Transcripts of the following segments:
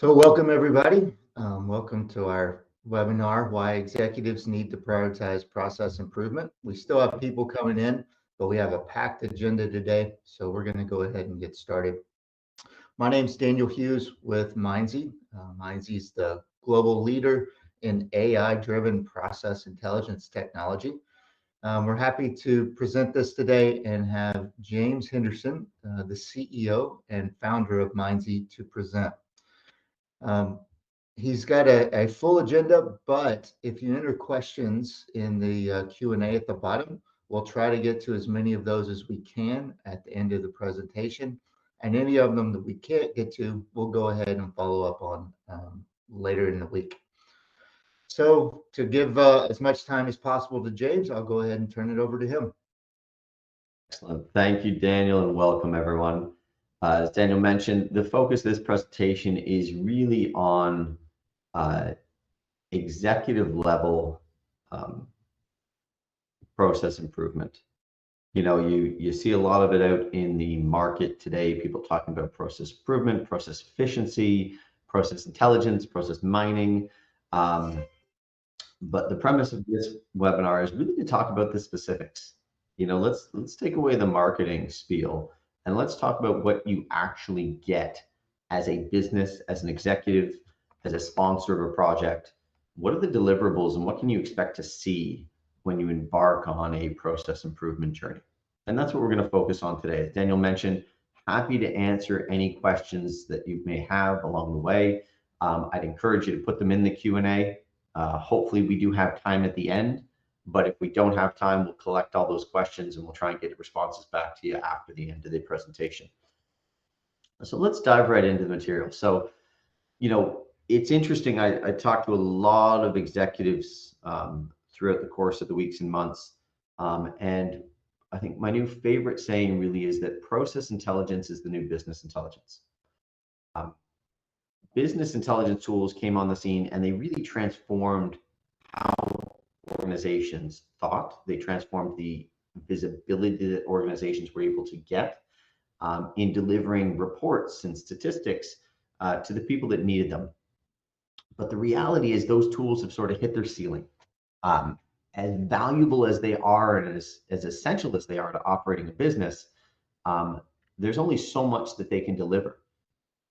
So welcome everybody. Welcome to our webinar, Why Executives Need to Prioritize Process Improvement. We still have people coming in, but we have a packed agenda today, so we're going to go ahead and get started. My name is Daniel Hughes with Mindsy. Mindsy is the global leader in AI-driven process intelligence technology. We're happy to present this today and have James Henderson, the CEO and founder of Mindsy, to present. He's got a full agenda, but if you enter questions in the Q&A at the bottom, we'll try to get to as many of those as we can at the end of the presentation. And any of them that we can't get to, we'll go ahead and follow up on later in the week. So to give as much time as possible to James, I'll go ahead and turn it over to him. Excellent. Thank you, Daniel, and welcome everyone. As Daniel mentioned, the focus of this presentation is really on executive level process improvement. You see a lot of it out in the market today, people talking about process improvement, process efficiency, process intelligence, process mining. But the premise of this webinar is really to talk about the specifics. Let's take away the marketing spiel and let's talk about what you actually get as a business, as an executive, as a sponsor of a project. What are the deliverables and what can you expect to see when you embark on a process improvement journey? And that's what we're going to focus on today. As Daniel mentioned, happy to answer any questions that you may have along the way. I'd encourage you to put them in the Q&A. Hopefully we do have time at the end, but if we don't have time, we'll collect all those questions and we'll try and get responses back to you after the end of the presentation. So let's dive right into the material. So, it's interesting. I talked to a lot of executives throughout the course of the weeks and months. And I think my new favorite saying really is that process intelligence is the new business intelligence. Business intelligence tools came on the scene and they really transformed how organizations thought. They transformed the visibility that organizations were able to get in delivering reports and statistics to the people that needed them. But the reality is those tools have sort of hit their ceiling. As valuable as they are and as essential as they are to operating a business, there's only so much that they can deliver.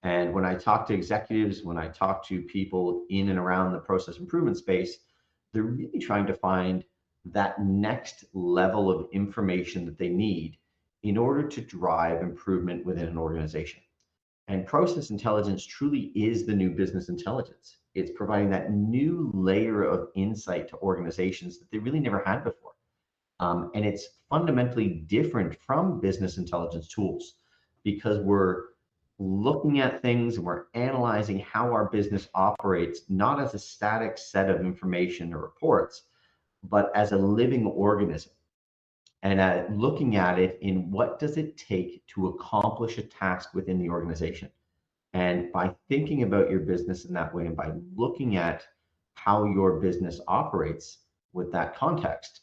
And when I talk to executives, when I talk to people in and around the process improvement space, they're really trying to find that next level of information that they need in order to drive improvement within an organization. And process intelligence truly is the new business intelligence. It's providing that new layer of insight to organizations that they really never had before. And it's fundamentally different from business intelligence tools because we're looking at things and we're analyzing how our business operates, not as a static set of information or reports, but as a living organism. And looking at it in what does it take to accomplish a task within the organization. And by thinking about your business in that way and by looking at how your business operates with that context,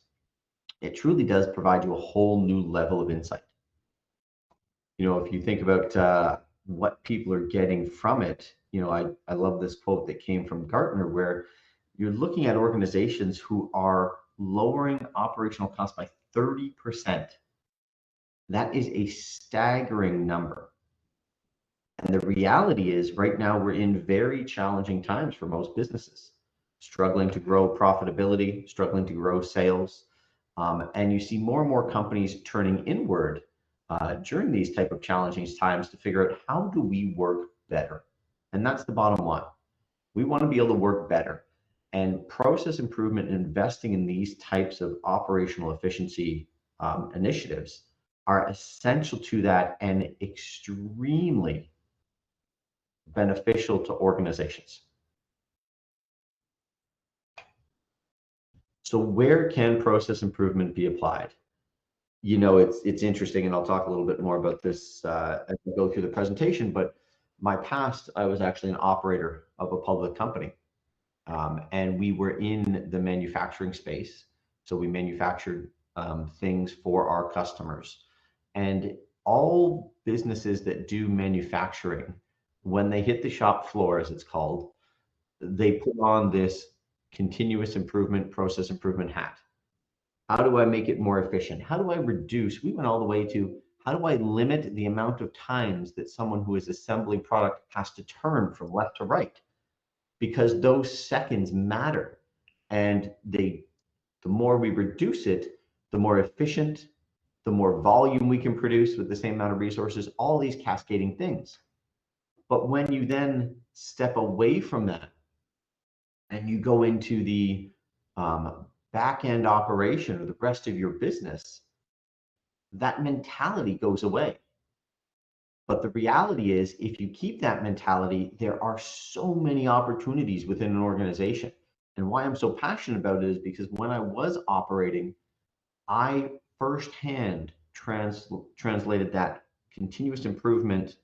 it truly does provide you a whole new level of insight. If you think about what people are getting from it, I love this quote that came from Gartner, where you're looking at organizations who are lowering operational costs by 30%. That is a staggering number. And the reality is right now we're in very challenging times for most businesses, struggling to grow profitability, struggling to grow sales. And you see more and more companies turning inward during these type of challenging times to figure out how do we work better? And that's the bottom line. We want to be able to work better. And process improvement and investing in these types of operational efficiency initiatives are essential to that and extremely beneficial to organizations. So where can process improvement be applied? It's interesting, and I'll talk a little bit more about this as we go through the presentation, but my past, I was actually an operator of a public company. And we were in the manufacturing space. So we manufactured things for our customers. And all businesses that do manufacturing when they hit the shop floor, as it's called, they put on this continuous improvement, process improvement hat. How do I make it more efficient? How do I reduce? We went all the way to how do I limit the amount of times that someone who is assembling product has to turn from left to right? Because those seconds matter. And the more we reduce it, the more efficient, the more volume we can produce with the same amount of resources, all these cascading things. But when you then step away from that and you go into the back end operation or the rest of your business, that mentality goes away. But the reality is, if you keep that mentality, there are so many opportunities within an organization. And why I'm so passionate about it is because when I was operating, I firsthand translated that continuous improvement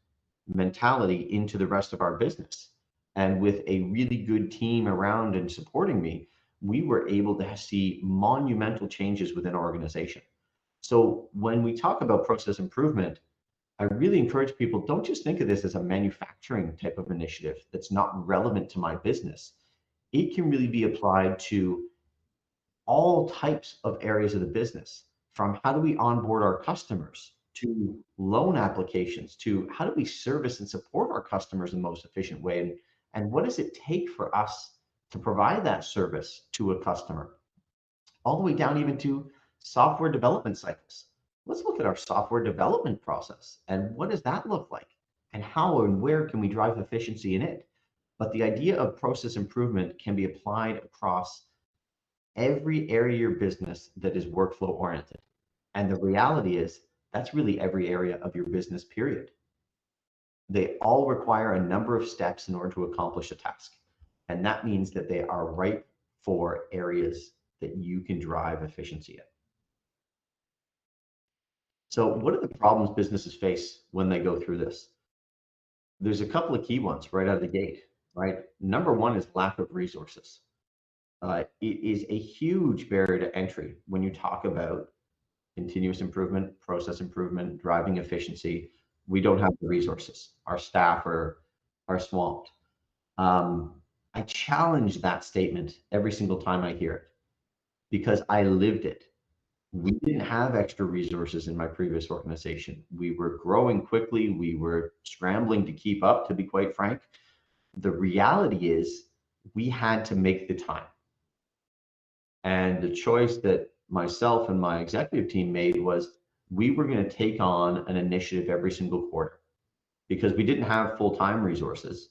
mentality into the rest of our business. And with a really good team around and supporting me, we were able to see monumental changes within our organization. So when we talk about process improvement, I really encourage people, don't just think of this as a manufacturing type of initiative that's not relevant to my business. It can really be applied to all types of areas of the business, from how do we onboard our customers to loan applications to how do we service and support our customers in the most efficient way, and what does it take for us to provide that service to a customer, all the way down even to software development cycles. Let's look at our software development process and what does that look like, and how and where can we drive efficiency in it. But the idea of process improvement can be applied across every area of your business that is workflow oriented. And the reality is that's really every area of your business, period. They all require a number of steps in order to accomplish a task. And that means that they are ripe for areas that you can drive efficiency in. So what are the problems businesses face when they go through this? There's a couple of key ones right out of the gate, right? Number one is lack of resources. It is a huge barrier to entry when you talk about continuous improvement, process improvement, driving efficiency. We don't have the resources. Our staff are swamped. I challenge that statement every single time I hear it because I lived it. We didn't have extra resources in my previous organization. We were growing quickly. We were scrambling to keep up, to be quite frank. The reality is we had to make the time. And the choice that myself and my executive team made was we were going to take on an initiative every single quarter because we didn't have full-time resources,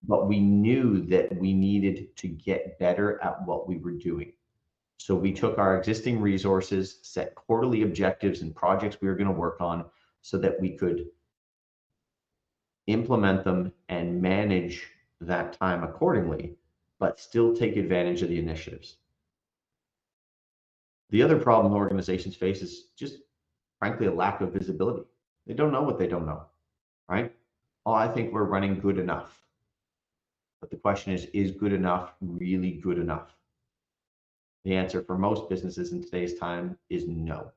but we knew that we needed to get better at what we were doing. So we took our existing resources, set quarterly objectives and projects we were going to work on so that we could implement them and manage that time accordingly, but still take advantage of the initiatives. The other problem organizations face is just, frankly, a lack of visibility. They don't know what they don't know, right? Oh, I think we're running good enough. But the question is good enough really good enough? The answer for most businesses in today's time is no.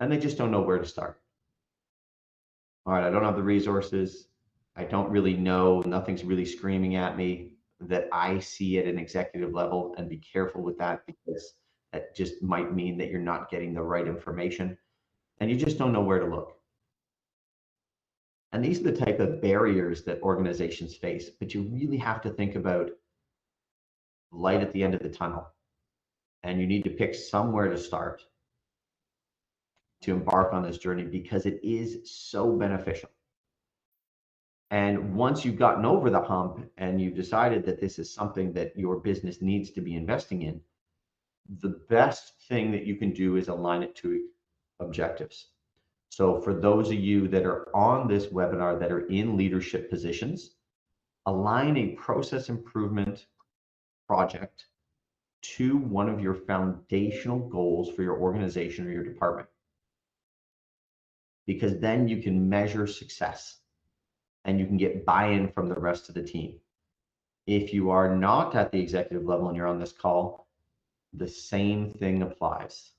And they just don't know where to start. All right, I don't have the resources. I don't really know. Nothing's really screaming at me that I see at an executive level, and be careful with that because that just might mean that you're not getting the right information and you just don't know where to look. And these are the type of barriers that organizations face, but you really have to think about light at the end of the tunnel. And you need to pick somewhere to start to embark on this journey because it is so beneficial. And once you've gotten over the hump and you've decided that this is something that your business needs to be investing in, the best thing that you can do is align it to objectives. So for those of you that are on this webinar that are in leadership positions, align a process improvement project to one of your foundational goals for your organization or your department. Because then you can measure success and you can get buy-in from the rest of the team. If you are not at the executive level and you're on this call, the same thing applies.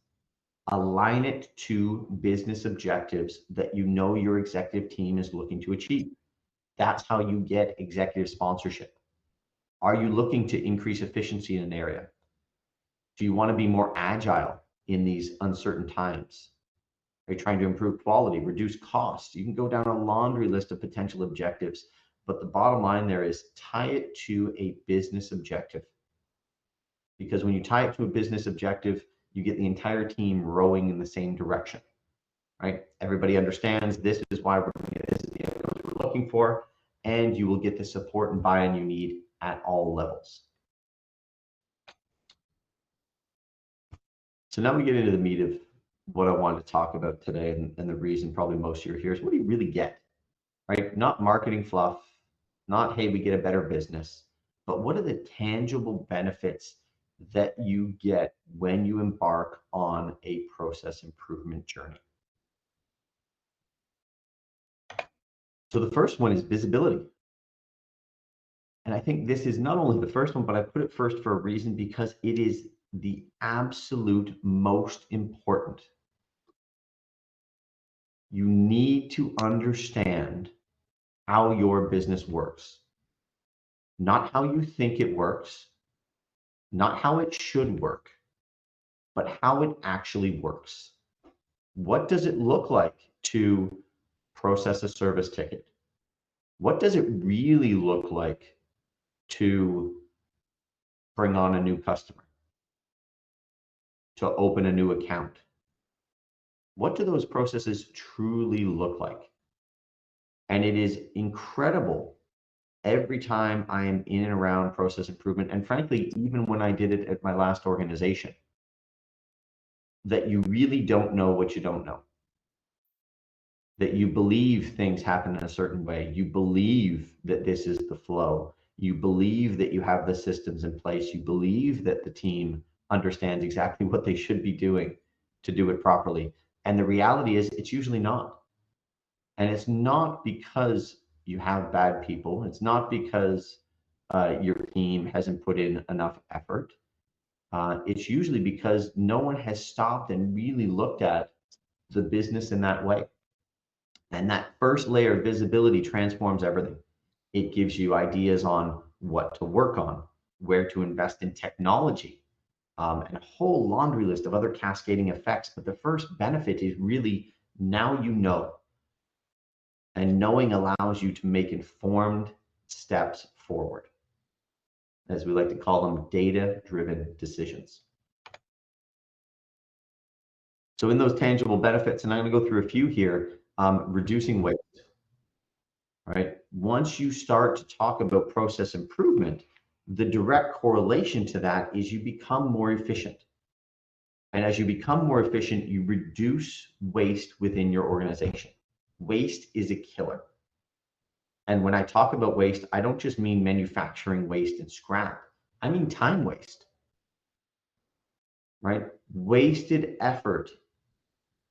Align it to business objectives that you know your executive team is looking to achieve. That's how you get executive sponsorship. Are you looking to increase efficiency in an area? Do you want to be more agile in these uncertain times? Are you trying to improve quality, reduce costs? You can go down a laundry list of potential objectives, but the bottom line there is tie it to a business objective. Because when you tie it to a business objective, you get the entire team rowing in the same direction, right? Everybody understands this is why we're doing it, this is the outcomes we're looking for, and you will get the support and buy-in you need at all levels. So now we get into the meat of what I wanted to talk about today, and the reason probably most of you are here is, what do you really get, right? Not marketing fluff, not, hey, we get a better business, but what are the tangible benefits that you get when you embark on a process improvement journey? So the first one is visibility. And I think this is not only the first one, but I put it first for a reason, because it is the absolute most important. You need to understand how your business works, not how you think it works, not how it should work, but how it actually works. What does it look like to process a service ticket? What does it really look like to bring on a new customer, to open a new account? What do those processes truly look like? And it is incredible every time I am in and around process improvement, and frankly, even when I did it at my last organization, that you really don't know what you don't know. That you believe things happen in a certain way. You believe that this is the flow. You believe that you have the systems in place. You believe that the team understands exactly what they should be doing to do it properly. And the reality is, it's usually not. And it's not because you have bad people. It's not because your team hasn't put in enough effort. It's usually because no one has stopped and really looked at the business in that way. And that first layer of visibility transforms everything. It gives you ideas on what to work on, where to invest in technology, and a whole laundry list of other cascading effects. But the first benefit is really, now you know. And knowing allows you to make informed steps forward. As we like to call them, data-driven decisions. So in those tangible benefits, and I'm going to go through a few here, reducing waste. Right? Once you start to talk about process improvement, the direct correlation to that is you become more efficient. And as you become more efficient, you reduce waste within your organization. Waste is a killer. And when I talk about waste, I don't just mean manufacturing waste and scrap. I mean time waste. Right? Wasted effort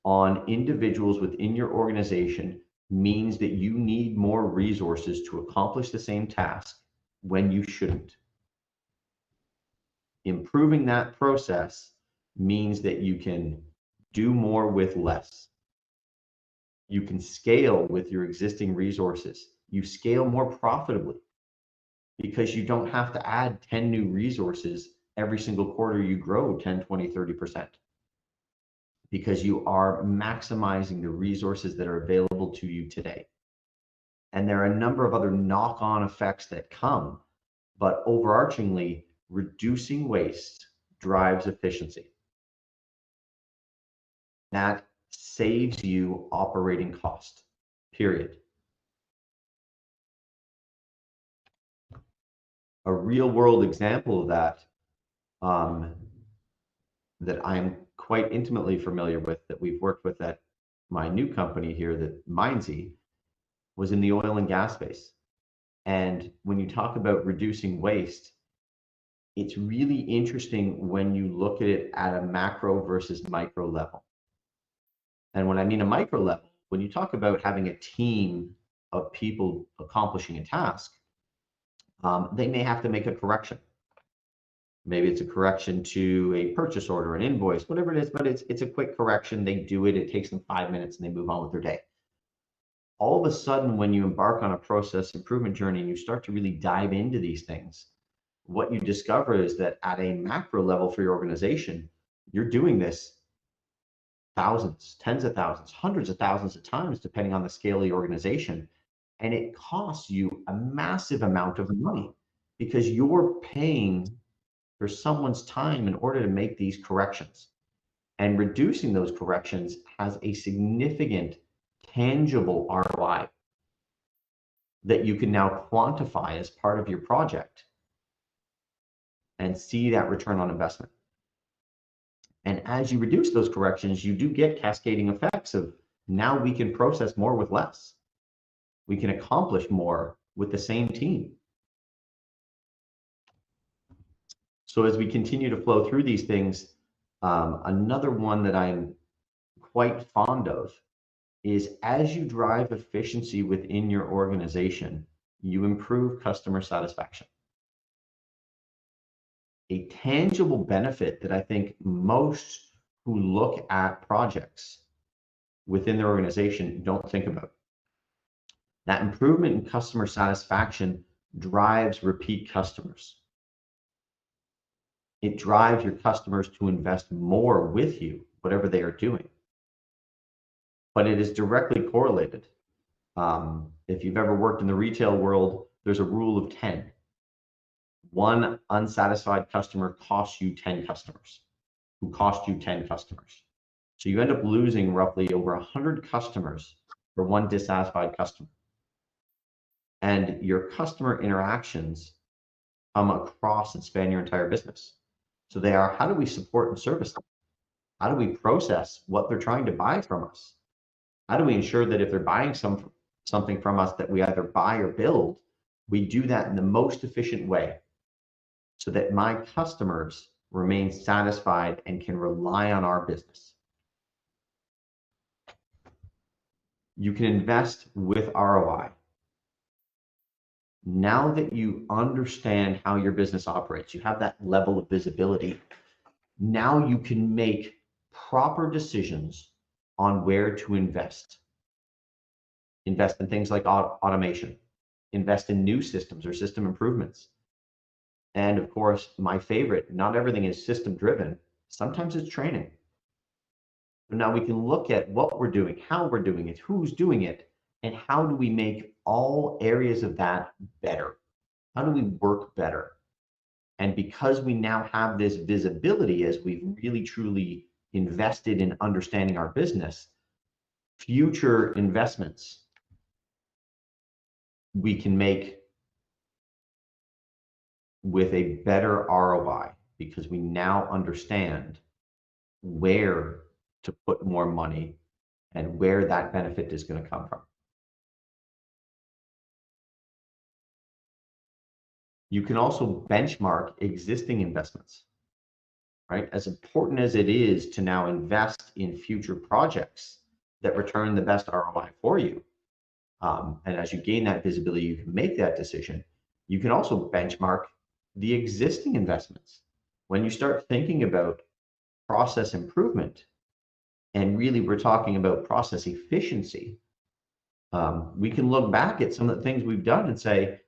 on individuals within your organization means that you need more resources to accomplish the same task when you shouldn't. Improving that process means that you can do more with less. You can scale with your existing resources. You scale more profitably because you don't have to add 10 new resources every single quarter you grow 10, 20, 30%. Because you are maximizing the resources that are available to you today. And there are a number of other knock-on effects that come, but overarchingly, reducing waste drives efficiency. That saves you operating cost, period. A real-world example of that, that I'm quite intimately familiar with, that we've worked with at my new company here, that Mindsy, was in the oil and gas space. And when you talk about reducing waste, it's really interesting when you look at it at a macro versus micro level. And when I mean a micro level, when you talk about having a team of people accomplishing a task, they may have to make a correction. Maybe it's a correction to a purchase order, an invoice, whatever it is, but it's a quick correction. They do it, it takes them 5 minutes and they move on with their day. all of a sudden, when you embark on a process improvement journey and you start to really dive into these things, what you discover is that at a macro level for your organization, you're doing this thousands, tens of thousands, hundreds of thousands of times, depending on the scale of the organization. And it costs you a massive amount of money because you're paying for someone's time in order to make these corrections. And reducing those corrections has a significant tangible ROI that you can now quantify as part of your project and see that return on investment. And as you reduce those corrections, you do get cascading effects of now we can process more with less. We can accomplish more with the same team. So as we continue to flow through these things, another one that I'm quite fond of is as you drive efficiency within your organization, you improve customer satisfaction. A tangible benefit that I think most who look at projects within their organization don't think about. That improvement in customer satisfaction drives repeat customers. It drives your customers to invest more with you, whatever they are doing. But it is directly correlated. If you've ever worked in the retail world, there's a rule of 10. One unsatisfied customer costs you 10 customers, who cost you 10 customers. So you end up losing roughly over 100 customers for one dissatisfied customer. And your customer interactions come across and span your entire business. So they are, how do we support and service them? How do we process what they're trying to buy from us? How do we ensure that if they're buying something from us that we either buy or build, we do that in the most efficient way so that my customers remain satisfied and can rely on our business. You can invest with ROI. Now that you understand how your business operates, you have that level of visibility. Now you can make proper decisions on where to invest. Invest in things like automation, invest in new systems or system improvements. And of course, my favorite, not everything is system driven. Sometimes it's training. Now we can look at what we're doing, how we're doing it, who's doing it, and how do we make all areas of that better? How do we work better? And because we now have this visibility as we've really truly invested in understanding our business, future investments we can make with a better ROI because we now understand where to put more money and where that benefit is going to come from. You can also benchmark existing investments, right? As important as it is to now invest in future projects that return the best ROI for you, and as you gain that visibility, you can make that decision. You can also benchmark the existing investments. When you start thinking about process improvement, and really we're talking about process efficiency, we can look back at some of the things we've done and say,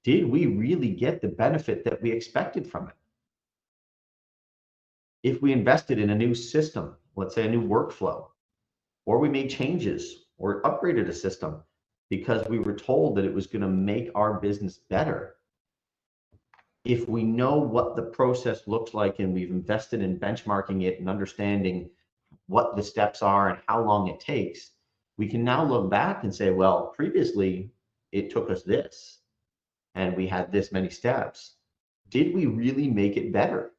did we really get the benefit that we expected from it? If we invested in a new system, let's say a new workflow, or we made changes or upgraded a system because we were told that it was going to make our business better. If we know what the process looks like and we've invested in benchmarking it and understanding what the steps are and how long it takes, we can now look back and say, well, previously it took us this and we had this many steps. Did we really make it better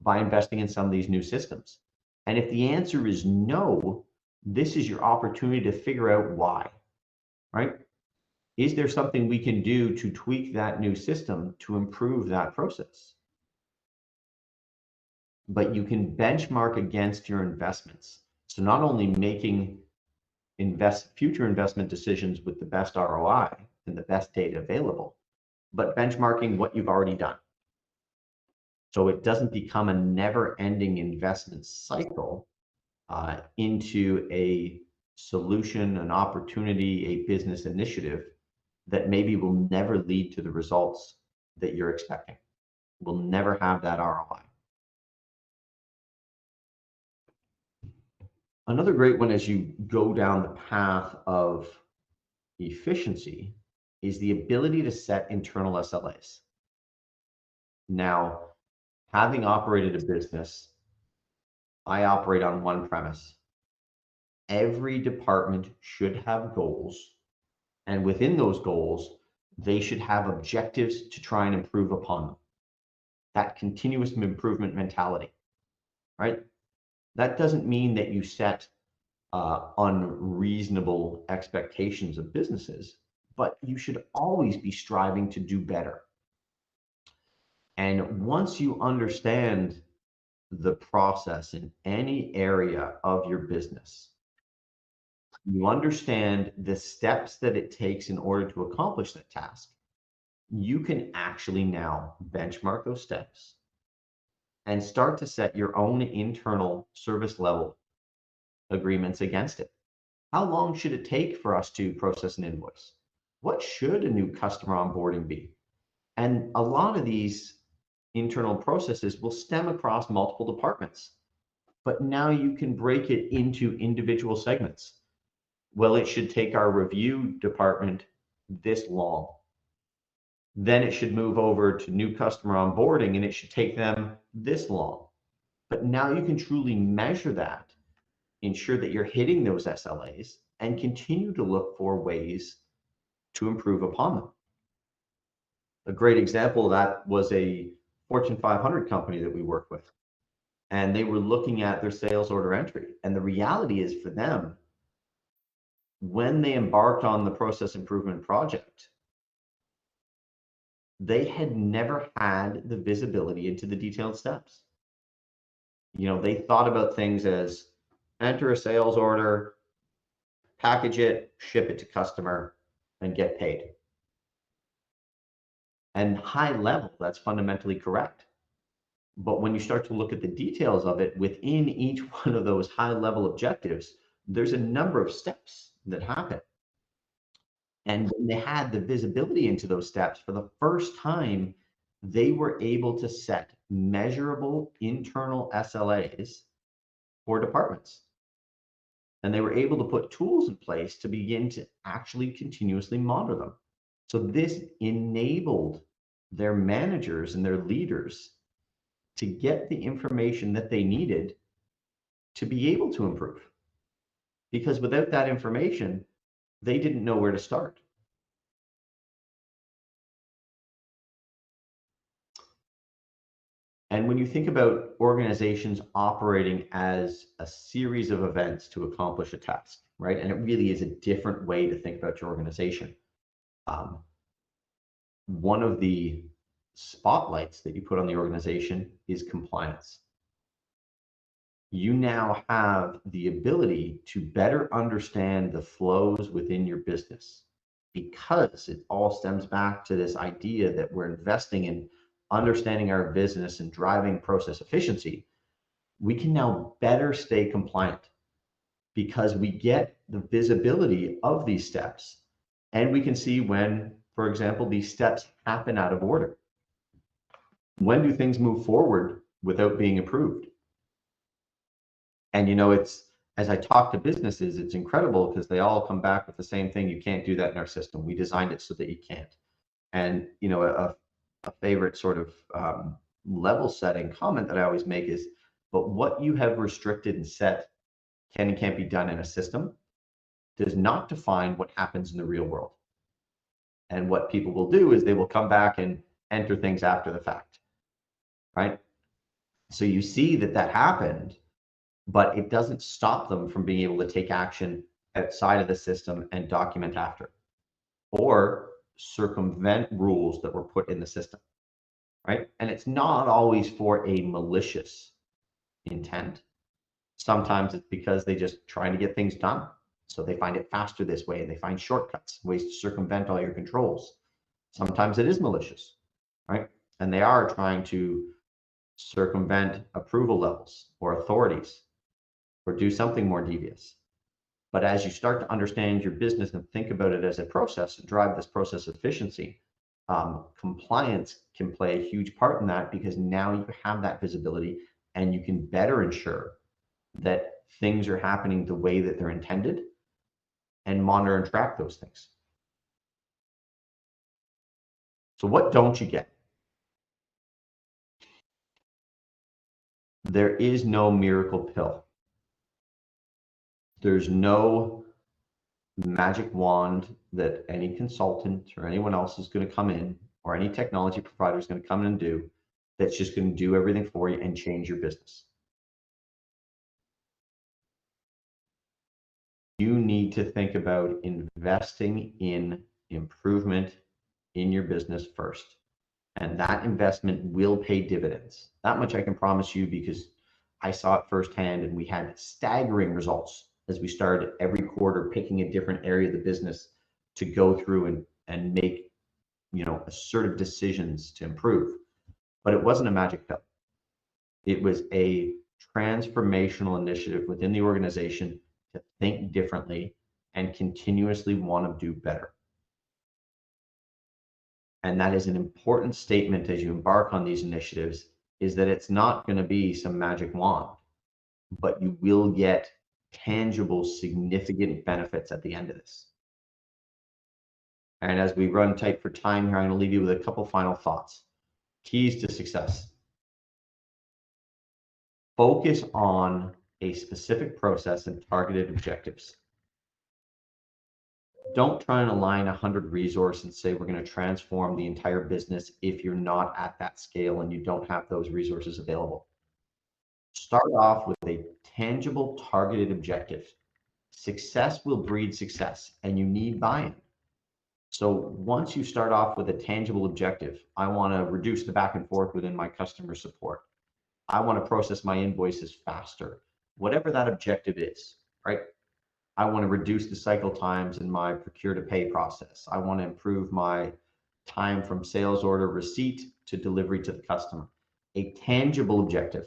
by investing in some of these new systems? And if the answer is no, this is your opportunity to figure out why, right? Is there something we can do to tweak that new system to improve that process? But you can benchmark against your investments. So not only making future investment decisions with the best ROI and the best data available, but benchmarking what you've already done. So it doesn't become a never-ending investment cycle into a solution, an opportunity, a business initiative that maybe will never lead to the results that you're expecting, will never have that ROI. Another great one as you go down the path of efficiency is the ability to set internal SLAs. Now, having operated a business, I operate on one premise. Every department should have goals, and within those goals, they should have objectives to try and improve upon them. That continuous improvement mentality, right? That doesn't mean that you set unreasonable expectations of businesses, but you should always be striving to do better. And once you understand the process in any area of your business, you understand the steps that it takes in order to accomplish that task, you can actually now benchmark those steps and start to set your own internal service level agreements against it. How long should it take for us to process an invoice? What should a new customer onboarding be? And a lot of these internal processes will stem across multiple departments, but now you can break it into individual segments. Well, it should take our review department this long. Then it should move over to new customer onboarding and it should take them this long. But now you can truly measure that, ensure that you're hitting those SLAs, and continue to look for ways to improve upon them. A great example of that was a Fortune 500 company that we work with. And they were looking at their sales order entry. And the reality is for them, when they embarked on the process improvement project, they had never had the visibility into the detailed steps. You know, they thought about things as enter a sales order, package it, ship it to customer, and get paid. And high level, that's fundamentally correct. But when you start to look at the details of it, within each one of those high level objectives, there's a number of steps that happen. And when they had the visibility into those steps for the first time, they were able to set measurable internal SLAs for departments. And they were able to put tools in place to begin to actually continuously monitor them. So this enabled their managers and their leaders to get the information that they needed to be able to improve. Because without that information, they didn't know where to start. And when you think about organizations operating as a series of events to accomplish a task, right? And it really is a different way to think about your organization. One of the spotlights that you put on the organization is compliance. You now have the ability to better understand the flows within your business, because it all stems back to this idea that we're investing in understanding our business and driving process efficiency. We can now better stay compliant because we get the visibility of these steps, and we can see when, for example, these steps happen out of order. When do things move forward without being approved? And you know, it's, as I talk to businesses, it's incredible because they all come back with the same thing. You can't do that in our system. We designed it so that you can't. And you know, a favorite sort of level setting comment that I always make is, but what you have restricted and set can and can't be done in a system does not define what happens in the real world. And what people will do is they will come back and enter things after the fact, right? So you see that that happened, but it doesn't stop them from being able to take action outside of the system and document after, or circumvent rules that were put in the system, right? And it's not always for a malicious intent. Sometimes it's because they just trying to get things done. So they find it faster this way, and they find shortcuts, ways to circumvent all your controls. Sometimes it is malicious, right? And they are trying to circumvent approval levels or authorities, or do something more devious. But as you start to understand your business and think about it as a process and drive this process efficiency, compliance can play a huge part in that, because now you have that visibility and you can better ensure that things are happening the way that they're intended and monitor and track those things. So what don't you get? There is no miracle pill. There's no magic wand that any consultant or anyone else is going to come in, or any technology provider is going to come in and do, that's just going to do everything for you and change your business. You need to think about investing in improvement in your business first. And that investment will pay dividends. That much I can promise you, because I saw it firsthand, and we had staggering results as we started every quarter picking a different area of the business to go through and make, assertive decisions to improve. But it wasn't a magic pill. It was a transformational initiative within the organization to think differently and continuously want to do better. And that is an important statement as you embark on these initiatives, is that it's not going to be some magic wand, but you will get tangible, significant benefits at the end of this. And as we run tight for time here, I'm going to leave you with a couple final thoughts. Keys to success. Focus on a specific process and targeted objectives. Don't try and align 100 resources and say we're going to transform the entire business if you're not at that scale and you don't have those resources available. Start off with a tangible, targeted objective. Success will breed success, and you need buy-in. So once you start off with a tangible objective, I want to reduce the back and forth within my customer support. I want to process my invoices faster. Whatever that objective is, right? I want to reduce the cycle times in my procure to pay process. I want to improve my time from sales order receipt to delivery to the customer. A tangible objective.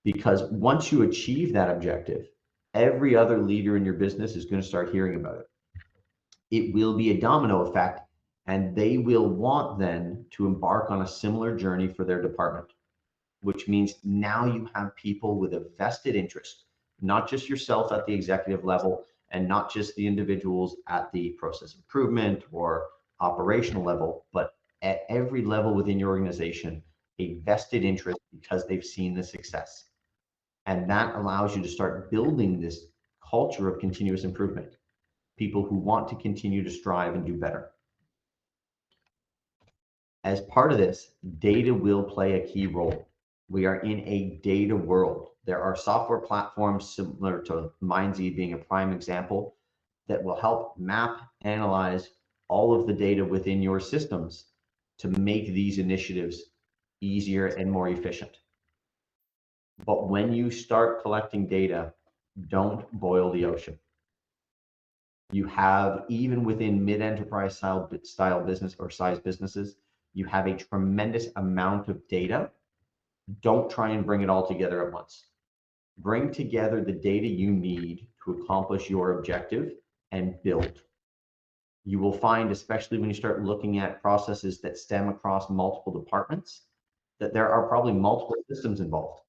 Because once you achieve that objective, every other leader in your business is going to start hearing about it. It will be a domino effect, and they will want then to embark on a similar journey for their department, which means now you have people with a vested interest, not just yourself at the executive level, and not just the individuals at the process improvement or operational level, but at every level within your organization, a vested interest because they've seen the success. And that allows you to start building this culture of continuous improvement. People who want to continue to strive and do better. As part of this, data will play a key role. We are in a data world. There are software platforms similar to Mindsy being a prime example that will help map, analyze all of the data within your systems to make these initiatives easier and more efficient. But when you start collecting data, don't boil the ocean. You have, even within mid-enterprise style business or size businesses, you have a tremendous amount of data. Don't try and bring it all together at once. Bring together the data you need to accomplish your objective and build. You will find, especially when you start looking at processes that stem across multiple departments, that there are probably multiple systems involved.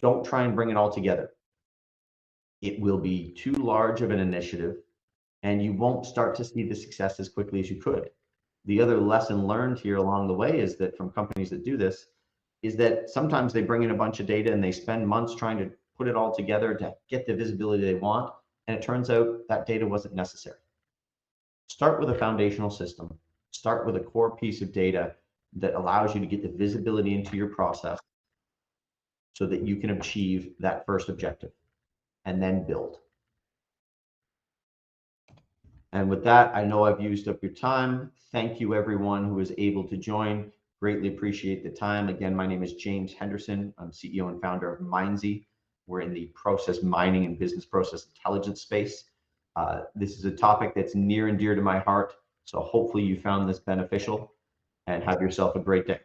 Don't try and bring it all together. It will be too large of an initiative, and you won't start to see the success as quickly as you could. The other lesson learned here along the way is that from companies that do this, is that sometimes they bring in a bunch of data and they spend months trying to put it all together to get the visibility they want, and it turns out that data wasn't necessary. Start with a foundational system. Start with a core piece of data that allows you to get the visibility into your process so that you can achieve that first objective, and then build. And with that, I know I've used up your time. Thank you everyone who was able to join. Greatly appreciate the time. Again, my name is James Henderson. I'm CEO and founder of Mindsy. We're in the process mining and business process intelligence space. This is a topic that's near and dear to my heart. So hopefully you found this beneficial, and have yourself a great day.